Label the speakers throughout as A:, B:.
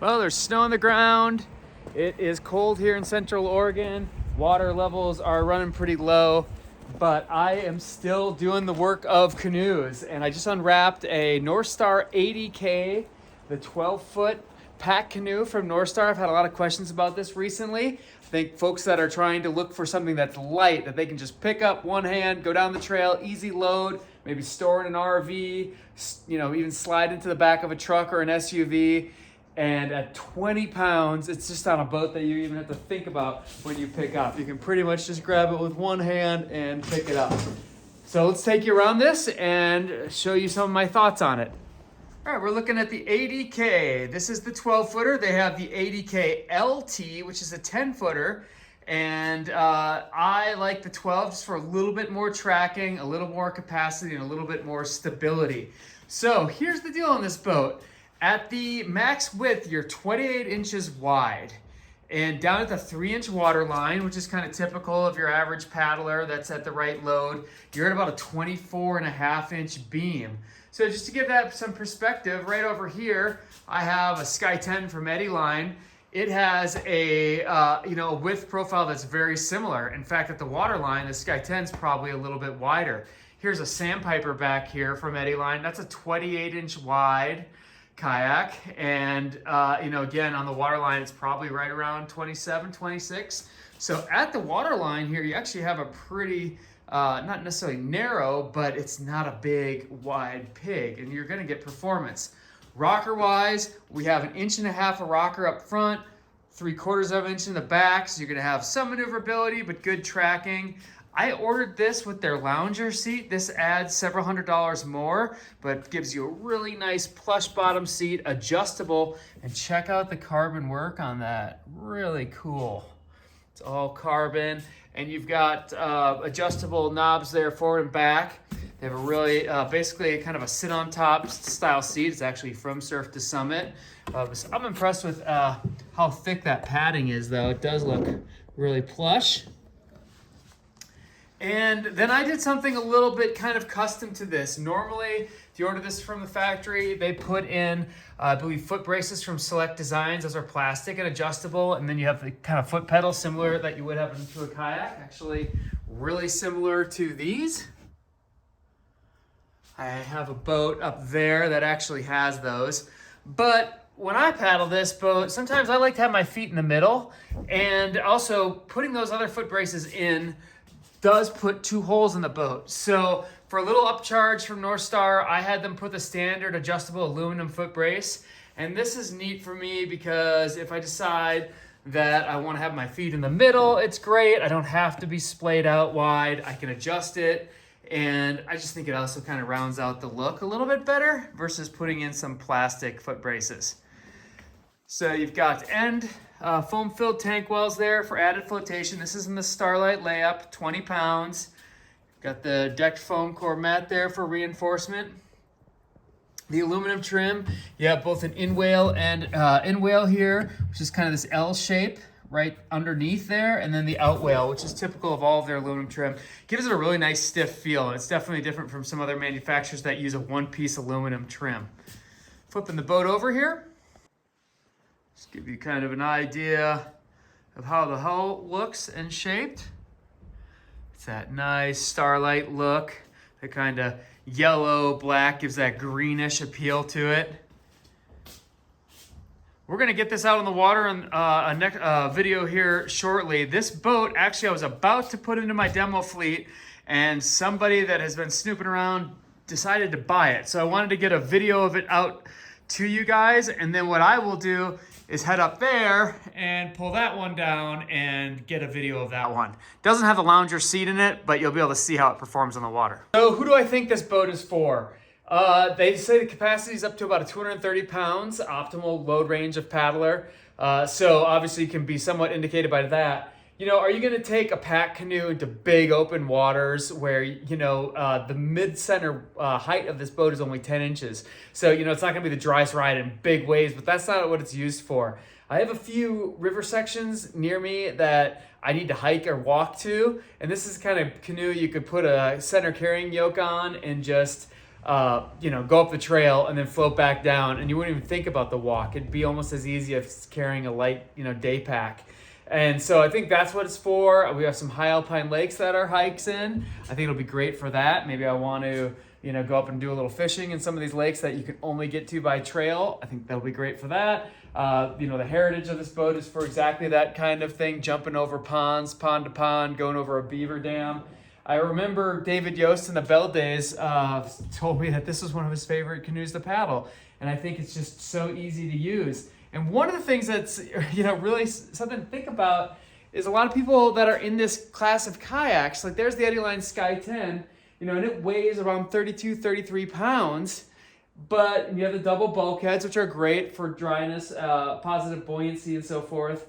A: Well, there's snow on the ground. It is cold here in Central Oregon. Water levels are running pretty low, but I am still doing the work of canoes. And I just unwrapped a Northstar ADK, the 12-foot pack canoe from Northstar. I've had a lot of questions about this recently. I think folks that are trying to look for something that's light, that they can just pick up one hand, go down the trail, easy load, maybe store in an RV, even slide into the back of a truck or an SUV. And at 20 pounds, it's just on a boat that you even have to think about when you pick up. You can pretty much just grab it with one hand and pick it up. So let's take you around this and show you some of my thoughts on it. All right, we're looking at the ADK. This is the 12-footer. They have the ADK LT, which is a 10-footer. And I like the 12 just for a little bit more tracking, a little more capacity, and a little bit more stability. So here's the deal on this boat. At the max width, you're 28 inches wide. And down at the 3-inch water line, which is kind of typical of your average paddler that's at the right load, you're at about a 24.5-inch beam. So just to give that some perspective, right over here, I have a Sky 10 from Eddyline. It has a width profile that's very similar. In fact, at the water line, the Sky 10 is probably a little bit wider. Here's a Sandpiper back here from Eddyline. That's a 28-inch wide kayak, and again, on the water line, it's probably right around 27, 26. So at the water line here, you actually have a pretty not necessarily narrow, but it's not a big wide pig, and you're going to get performance. Rocker wise, we have 1.5 inches of rocker up front, 3/4 of an inch in the back, so you're going to have some maneuverability but good tracking. I ordered this with their lounger seat. This adds several $100s more, but gives you a really nice plush bottom seat, adjustable, and check out the carbon work on that. Really cool. It's all carbon, and you've got adjustable knobs there forward and back. They have a really, basically kind of a sit on top style seat. It's actually from Surf to Summit. I'm impressed with how thick that padding is though. It does look really plush. And then I did something a little bit kind of custom to this. Normally, if you order this from the factory, they put in, I believe, foot braces from Select Designs. Those are plastic and adjustable. And then you have the kind of foot pedal similar that you would have into a kayak. Actually, really similar to these. I have a boat up there that actually has those. But when I paddle this boat, sometimes I like to have my feet in the middle. And also, putting those other foot braces in does put 2 holes in the boat. So for a little upcharge from Northstar, I had them put the standard adjustable aluminum foot brace. And this is neat for me because if I decide that I want to have my feet in the middle, it's great. I don't have to be splayed out wide. I can adjust it. And I just think it also kind of rounds out the look a little bit better versus putting in some plastic foot braces. So you've got end foam-filled tank wells there for added flotation. This is in the Starlight layup, 20 pounds. Got the decked foam core mat there for reinforcement. The aluminum trim, you have both an in-whale and in-whale here, which is kind of this L shape right underneath there, and then the out-whale, which is typical of all of their aluminum trim. Gives it a really nice stiff feel. It's definitely different from some other manufacturers that use a one-piece aluminum trim. Flipping the boat over here. Just give you kind of an idea of how the hull looks and shaped. It's that nice starlight look. The kind of yellow, black gives that greenish appeal to it. We're gonna get this out on the water in a next video here shortly. This boat, actually I was about to put into my demo fleet and somebody that has been snooping around decided to buy it. So I wanted to get a video of it out to you guys, and then what I will do is head up there and pull that one down and get a video of that one. Doesn't have the lounger seat in it, but you'll be able to see how it performs on the water. So who do I think this boat is for? They say the capacity is up to about 230 pounds, optimal load range of paddler. So obviously you can be somewhat indicated by that. Are you gonna take a pack canoe into big open waters where, the mid-center height of this boat is only 10 inches. So, it's not gonna be the driest ride in big waves, but that's not what it's used for. I have a few river sections near me that I need to hike or walk to. And this is the kind of canoe you could put a center carrying yoke on and just go up the trail and then float back down, and you wouldn't even think about the walk. It'd be almost as easy as carrying a light, day pack. And so I think that's what it's for. We have some high alpine lakes that our hikes in. I think it'll be great for that. Maybe I want to, go up and do a little fishing in some of these lakes that you can only get to by trail. I think that'll be great for that. The heritage of this boat is for exactly that kind of thing, jumping over ponds, pond to pond, going over a beaver dam. I remember David Yost in the Bell days told me that this was one of his favorite canoes to paddle. And I think it's just so easy to use. And one of the things that's, really something to think about is a lot of people that are in this class of kayaks, like there's the Eddie Line Sky 10, and it weighs around 32, 33 pounds. But you have the double bulkheads, which are great for dryness, positive buoyancy, and so forth.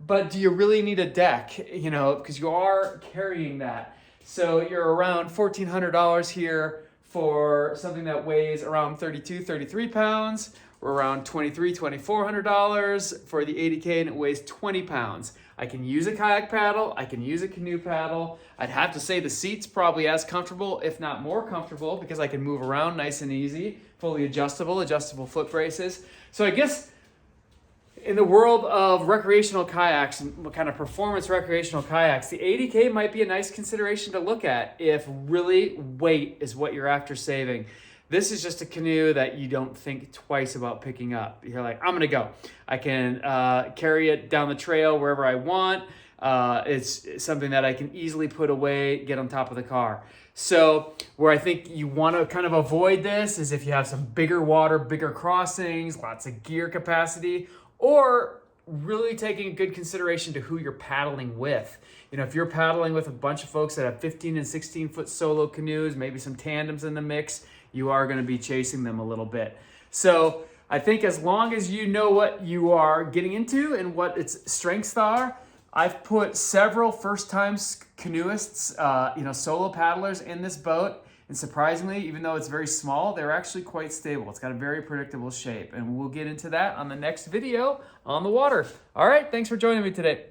A: But do you really need a deck, because you are carrying that. So you're around $1,400 here for something that weighs around 32, 33 pounds. We're around $2,300, $2,400 for the ADK, and it weighs 20 pounds. I can use a kayak paddle. I can use a canoe paddle. I'd have to say the seat's probably as comfortable, if not more comfortable, because I can move around nice and easy, fully adjustable foot braces. So I guess in the world of recreational kayaks and kind of performance recreational kayaks, the ADK might be a nice consideration to look at if really weight is what you're after saving. This is just a canoe that you don't think twice about picking up. You're like, I'm gonna go. I can carry it down the trail wherever I want. It's something that I can easily put away, get on top of the car. So where I think you wanna kind of avoid this is if you have some bigger water, bigger crossings, lots of gear capacity, or really taking a good consideration to who you're paddling with. If you're paddling with a bunch of folks that have 15 and 16 foot solo canoes, maybe some tandems in the mix, you are going to be chasing them a little bit. So I think as long as you know what you are getting into and what its strengths are, I've put several first-time canoeists, solo paddlers in this boat. And surprisingly, even though it's very small, they're actually quite stable. It's got a very predictable shape. And we'll get into that on the next video on the water. All right, thanks for joining me today.